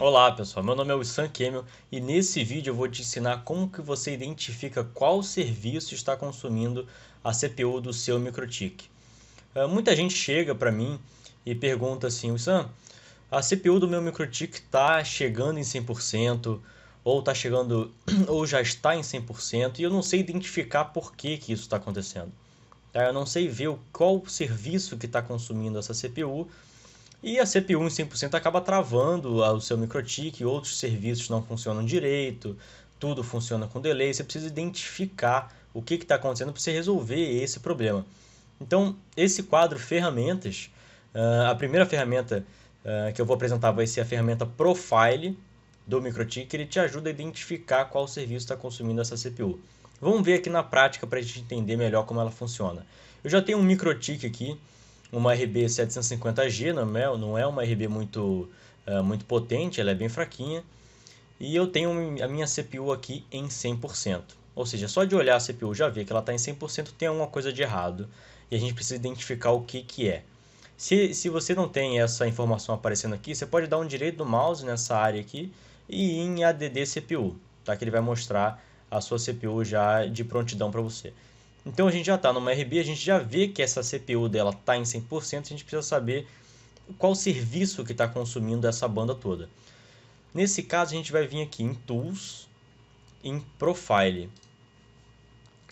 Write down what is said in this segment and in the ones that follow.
Olá pessoal, meu nome é Wissam Kemel e nesse vídeo eu vou te ensinar como que você identifica qual serviço está consumindo a CPU do seu MikroTik. Muita gente chega para mim e pergunta assim: Wissam, a CPU do meu MikroTik está chegando em 100% ou está chegando ou já está em 100% e eu não sei identificar por que isso está acontecendo. Eu não sei ver qual serviço que está consumindo essa CPU. E a CPU em 100% acaba travando o seu MikroTik, outros serviços não funcionam direito, tudo funciona com delay. Você precisa identificar o que está acontecendo para você resolver esse problema. Então, esse quadro ferramentas, a primeira ferramenta que eu vou apresentar vai ser a ferramenta Profile do MikroTik, que ele te ajuda a identificar qual serviço está consumindo essa CPU. Vamos ver aqui na prática para a gente entender melhor como ela funciona. Eu já tenho um MikroTik aqui, uma RB 750G, não é uma RB muito potente, ela é bem fraquinha. E eu tenho a minha CPU aqui em 100%. Ou seja, só de olhar a CPU já ver que ela está em 100%, tem alguma coisa de errado. E a gente precisa identificar o que é. Se você não tem essa informação aparecendo aqui, você pode dar um direito do mouse nessa área aqui e ir em ADD CPU, tá? Que ele vai mostrar a sua CPU já de prontidão para você. Então a gente já está numa RB, a gente já vê que essa CPU dela está em 100%, a gente precisa saber qual serviço que está consumindo essa banda toda. Nesse caso a gente vai vir aqui em Tools, em Profile.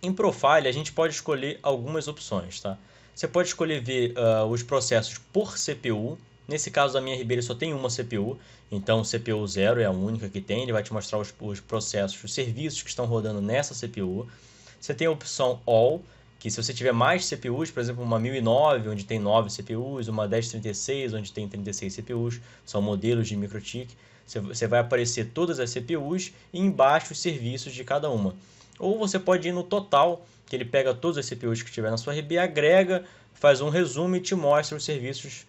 Em Profile a gente pode escolher algumas opções, tá? Você pode escolher ver os processos por CPU. Nesse caso da minha RB ele só tem uma CPU, então CPU 0 é a única que tem, ele vai te mostrar os processos, os serviços que estão rodando nessa CPU. Você tem a opção All, que se você tiver mais CPUs, por exemplo, uma 1009, onde tem 9 CPUs, uma 1036, onde tem 36 CPUs, são modelos de MikroTik, você vai aparecer todas as CPUs e embaixo os serviços de cada uma. Ou você pode ir no total, que ele pega todas as CPUs que tiver na sua RB, agrega, faz um resumo e te mostra os serviços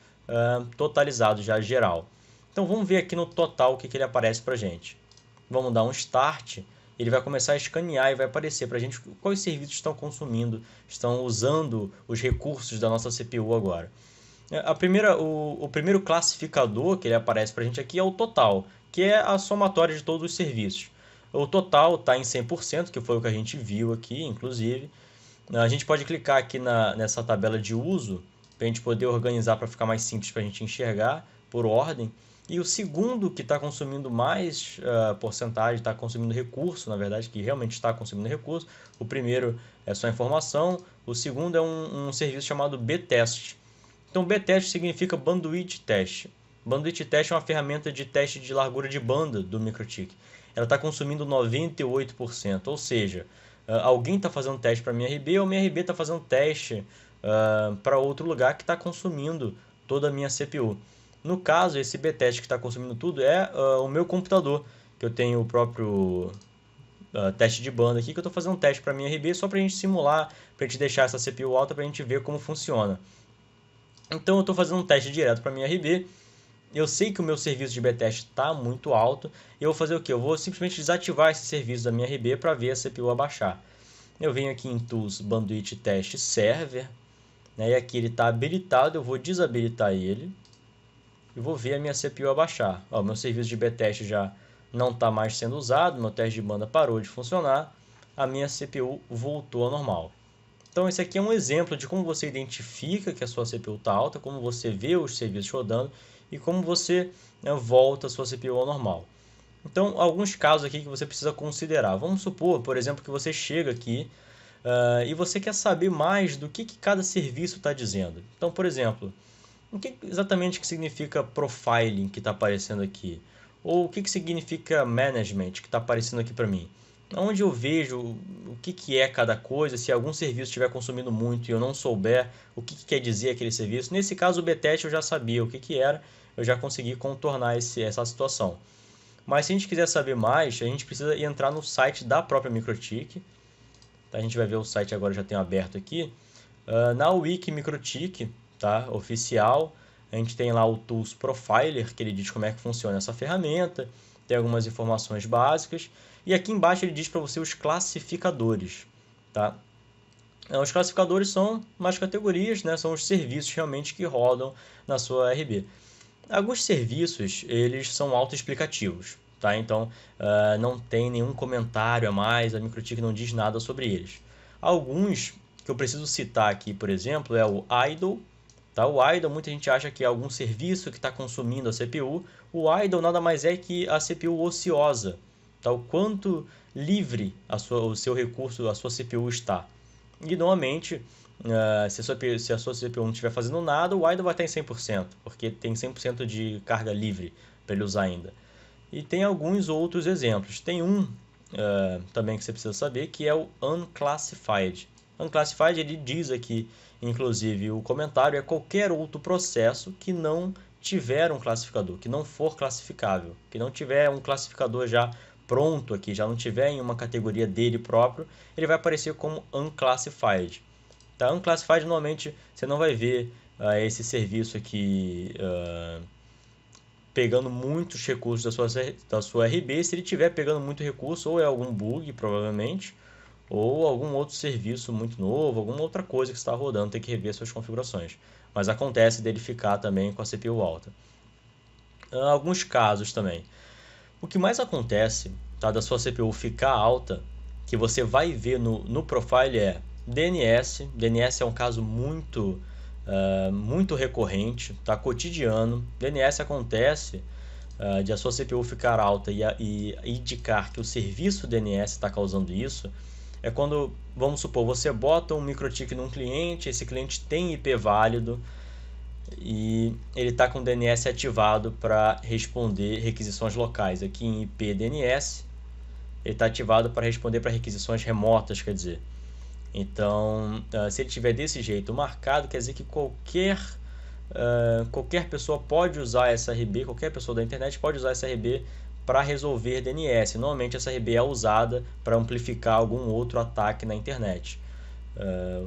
totalizados já geral. Então vamos ver aqui no total o que ele aparece para a gente. Vamos dar um Start. Ele vai começar a escanear e vai aparecer para a gente quais serviços estão consumindo, estão usando os recursos da nossa CPU agora. O primeiro classificador que ele aparece para a gente aqui é o total, que é a somatória de todos os serviços. O total está em 100%, que foi o que a gente viu aqui, inclusive. A gente pode clicar aqui nessa tabela de uso, para a gente poder organizar para ficar mais simples para a gente enxergar por ordem. E o segundo que está consumindo mais porcentagem, está consumindo recurso, na verdade, que realmente está consumindo recurso. O primeiro é só informação, o segundo é um serviço chamado btest. Então, btest significa Bandwidth Test. Bandwidth Test é uma ferramenta de teste de largura de banda do MikroTik. Ela está consumindo 98%, ou seja, alguém está fazendo teste para minha RB ou minha RB está fazendo teste para outro lugar que está consumindo toda a minha CPU. No caso, esse btest que está consumindo tudo é o meu computador, que eu tenho o próprio teste de banda aqui, que eu estou fazendo um teste para a minha RB só para a gente simular, para a gente deixar essa CPU alta para a gente ver como funciona. Então eu estou fazendo um teste direto para a minha RB, eu sei que o meu serviço de btest está muito alto, e eu vou fazer o que? Eu vou simplesmente desativar esse serviço da minha RB para ver a CPU abaixar. Eu venho aqui em Tools, Bandwidth Test Server, né, e aqui ele está habilitado, eu vou desabilitar ele. E vou ver a minha CPU abaixar. O meu serviço de btest já não está mais sendo usado, meu teste de banda parou de funcionar, a minha CPU voltou ao normal. Então esse aqui é um exemplo de como você identifica que a sua CPU está alta, como você vê os serviços rodando e como você volta a sua CPU ao normal. Então alguns casos aqui que você precisa considerar. Vamos supor, por exemplo, que você chega aqui e você quer saber mais do que cada serviço está dizendo. Então, por exemplo, o que exatamente que significa profiling que está aparecendo aqui? Ou o que significa management que está aparecendo aqui para mim? Onde eu vejo o que é cada coisa, se algum serviço estiver consumindo muito e eu não souber o que quer dizer aquele serviço. Nesse caso o btest eu já sabia o que era, eu já consegui contornar essa situação. Mas se a gente quiser saber mais, a gente precisa entrar no site da própria MikroTik. A gente vai ver o site agora, já tenho aberto aqui. Na Wiki MikroTik, tá? Oficial, a gente tem lá o Tools Profiler, que ele diz como é que funciona essa ferramenta, tem algumas informações básicas, e aqui embaixo ele diz para você os classificadores, tá? Os classificadores são umas categorias, né? São os serviços realmente que rodam na sua RB. Alguns serviços, eles são autoexplicativos, tá? Então, não tem nenhum comentário a mais, a MikroTik não diz nada sobre eles. Alguns que eu preciso citar aqui, por exemplo, é o idle. Tá? O idle, muita gente acha que é algum serviço que está consumindo a CPU. O idle nada mais é que a CPU ociosa, tá? O quanto livre o seu recurso, a sua CPU está. E normalmente, se a sua CPU não estiver fazendo nada, o idle vai estar em 100%, porque tem 100% de carga livre para ele usar ainda. E tem alguns outros exemplos. Tem um também que você precisa saber, que é o unclassified. Unclassified, ele diz aqui, inclusive o comentário, é qualquer outro processo que não tiver um classificador, que não for classificável, que não tiver um classificador já pronto aqui, já não tiver em uma categoria dele próprio, ele vai aparecer como unclassified. Tá? Unclassified, normalmente, você não vai ver esse serviço aqui pegando muitos recursos da sua RB. Se ele estiver pegando muito recurso, ou é algum bug, provavelmente, ou algum outro serviço muito novo, alguma outra coisa que está rodando, tem que rever suas configurações. Mas acontece dele ficar também com a CPU alta. Alguns casos também. O que mais acontece, tá, da sua CPU ficar alta, que você vai ver no profile, é DNS. DNS é um caso muito recorrente, tá, cotidiano. DNS acontece de a sua CPU ficar alta e indicar que o serviço DNS está causando isso. É quando, vamos supor, você bota um MikroTik num cliente, esse cliente tem IP válido e ele está com o DNS ativado para responder requisições locais. Aqui em IP DNS, ele está ativado para responder para requisições remotas, quer dizer. Então, se ele tiver desse jeito marcado, quer dizer que qualquer pessoa pode usar essa RB, qualquer pessoa da internet pode usar essa RB para resolver DNS. Normalmente essa RB é usada para amplificar algum outro ataque na internet.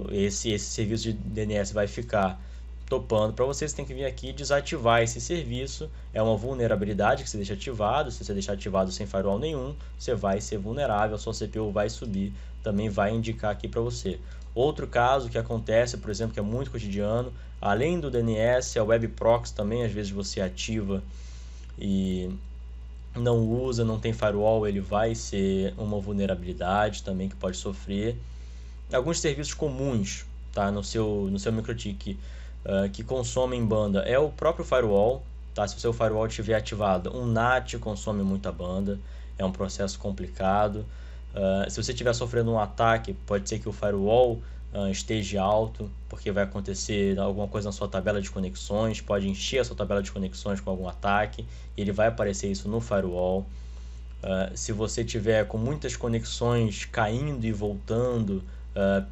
Esse serviço de DNS vai ficar topando para você. Você tem que vir aqui e desativar esse serviço. É uma vulnerabilidade que você deixa ativado. Se você deixar ativado sem firewall nenhum, você vai ser vulnerável, a sua CPU vai subir, também vai indicar aqui para você. Outro caso que acontece, por exemplo, que é muito cotidiano, além do DNS, a web proxy também, às vezes você ativa e não usa, não tem firewall, ele vai ser uma vulnerabilidade também que pode sofrer. Alguns serviços comuns, tá, no seu MikroTik que consomem banda é o próprio firewall. Tá? Se o seu firewall estiver ativado, um NAT consome muita banda, é um processo complicado. Se você estiver sofrendo um ataque, pode ser que o firewall esteja alto, porque vai acontecer alguma coisa na sua tabela de conexões, pode encher a sua tabela de conexões com algum ataque, e ele vai aparecer isso no firewall. Se você tiver com muitas conexões caindo e voltando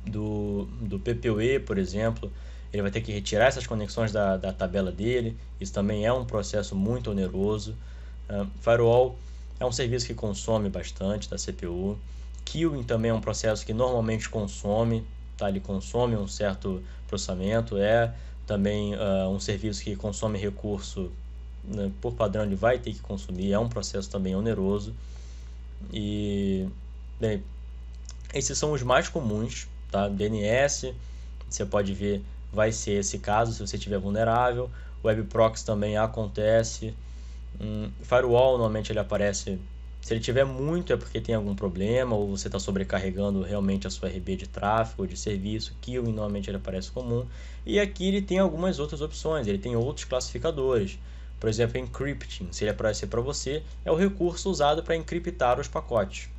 do PPoE, por exemplo, ele vai ter que retirar essas conexões da tabela dele. Isso também é um processo muito oneroso. Firewall é um serviço que consome bastante da CPU. Queuing também é um processo que normalmente consome, tá? Ele consome um certo processamento. É também um serviço que consome recurso, né? Por padrão ele vai ter que consumir. É um processo também oneroso. E, bem, esses são os mais comuns, tá? DNS, você pode ver, vai ser esse caso se você estiver vulnerável. Web proxy também acontece. Firewall, normalmente ele aparece, se ele tiver muito é porque tem algum problema, ou você está sobrecarregando realmente a sua RB de tráfego ou de serviço. Queuing, normalmente ele aparece comum. E aqui ele tem algumas outras opções, ele tem outros classificadores. Por exemplo, encrypting, se ele aparecer para você, é o recurso usado para encriptar os pacotes.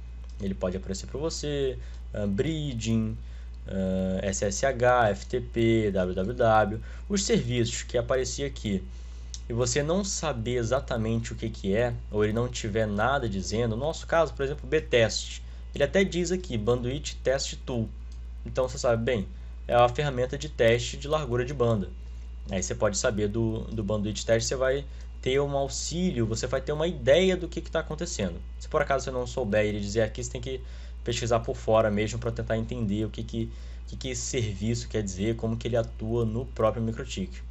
Ele pode aparecer para você, bridging, SSH, FTP, www, os serviços que aparecia aqui e você não saber exatamente o que é, ou ele não tiver nada dizendo. No nosso caso, por exemplo, Btest, ele até diz aqui Bandwidth Test Tool, então você sabe, bem, é uma ferramenta de teste de largura de banda. Aí você pode saber do Bandwidth Test, você vai ter um auxílio, você vai ter uma ideia do que está acontecendo. Se por acaso você não souber ele dizer aqui, você tem que pesquisar por fora mesmo para tentar entender o que esse serviço quer dizer, como que ele atua no próprio MikroTik.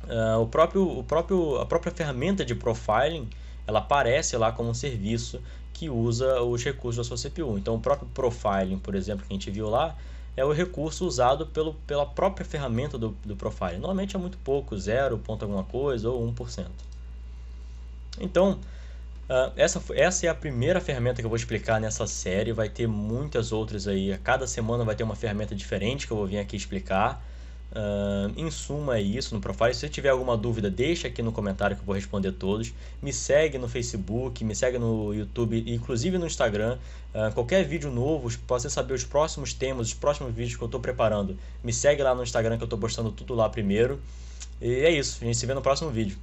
A própria ferramenta de profiling, ela aparece lá como um serviço que usa os recursos da sua CPU. Então o próprio profiling, por exemplo, que a gente viu lá, é o recurso usado pela própria ferramenta do Profile. Normalmente é muito pouco, 0 ponto alguma coisa ou 1%. Então, essa é a primeira ferramenta que eu vou explicar nessa série. Vai ter muitas outras aí. A cada semana vai ter uma ferramenta diferente que eu vou vir aqui explicar. Em suma é isso no Profile. Se você tiver alguma dúvida, deixa aqui no comentário que eu vou responder todos. Me segue no Facebook, me segue no YouTube, inclusive no Instagram. Qualquer vídeo novo, para você saber os próximos temas, os próximos vídeos que eu estou preparando, me segue lá no Instagram que eu estou postando tudo lá primeiro. E é isso, a gente se vê no próximo vídeo.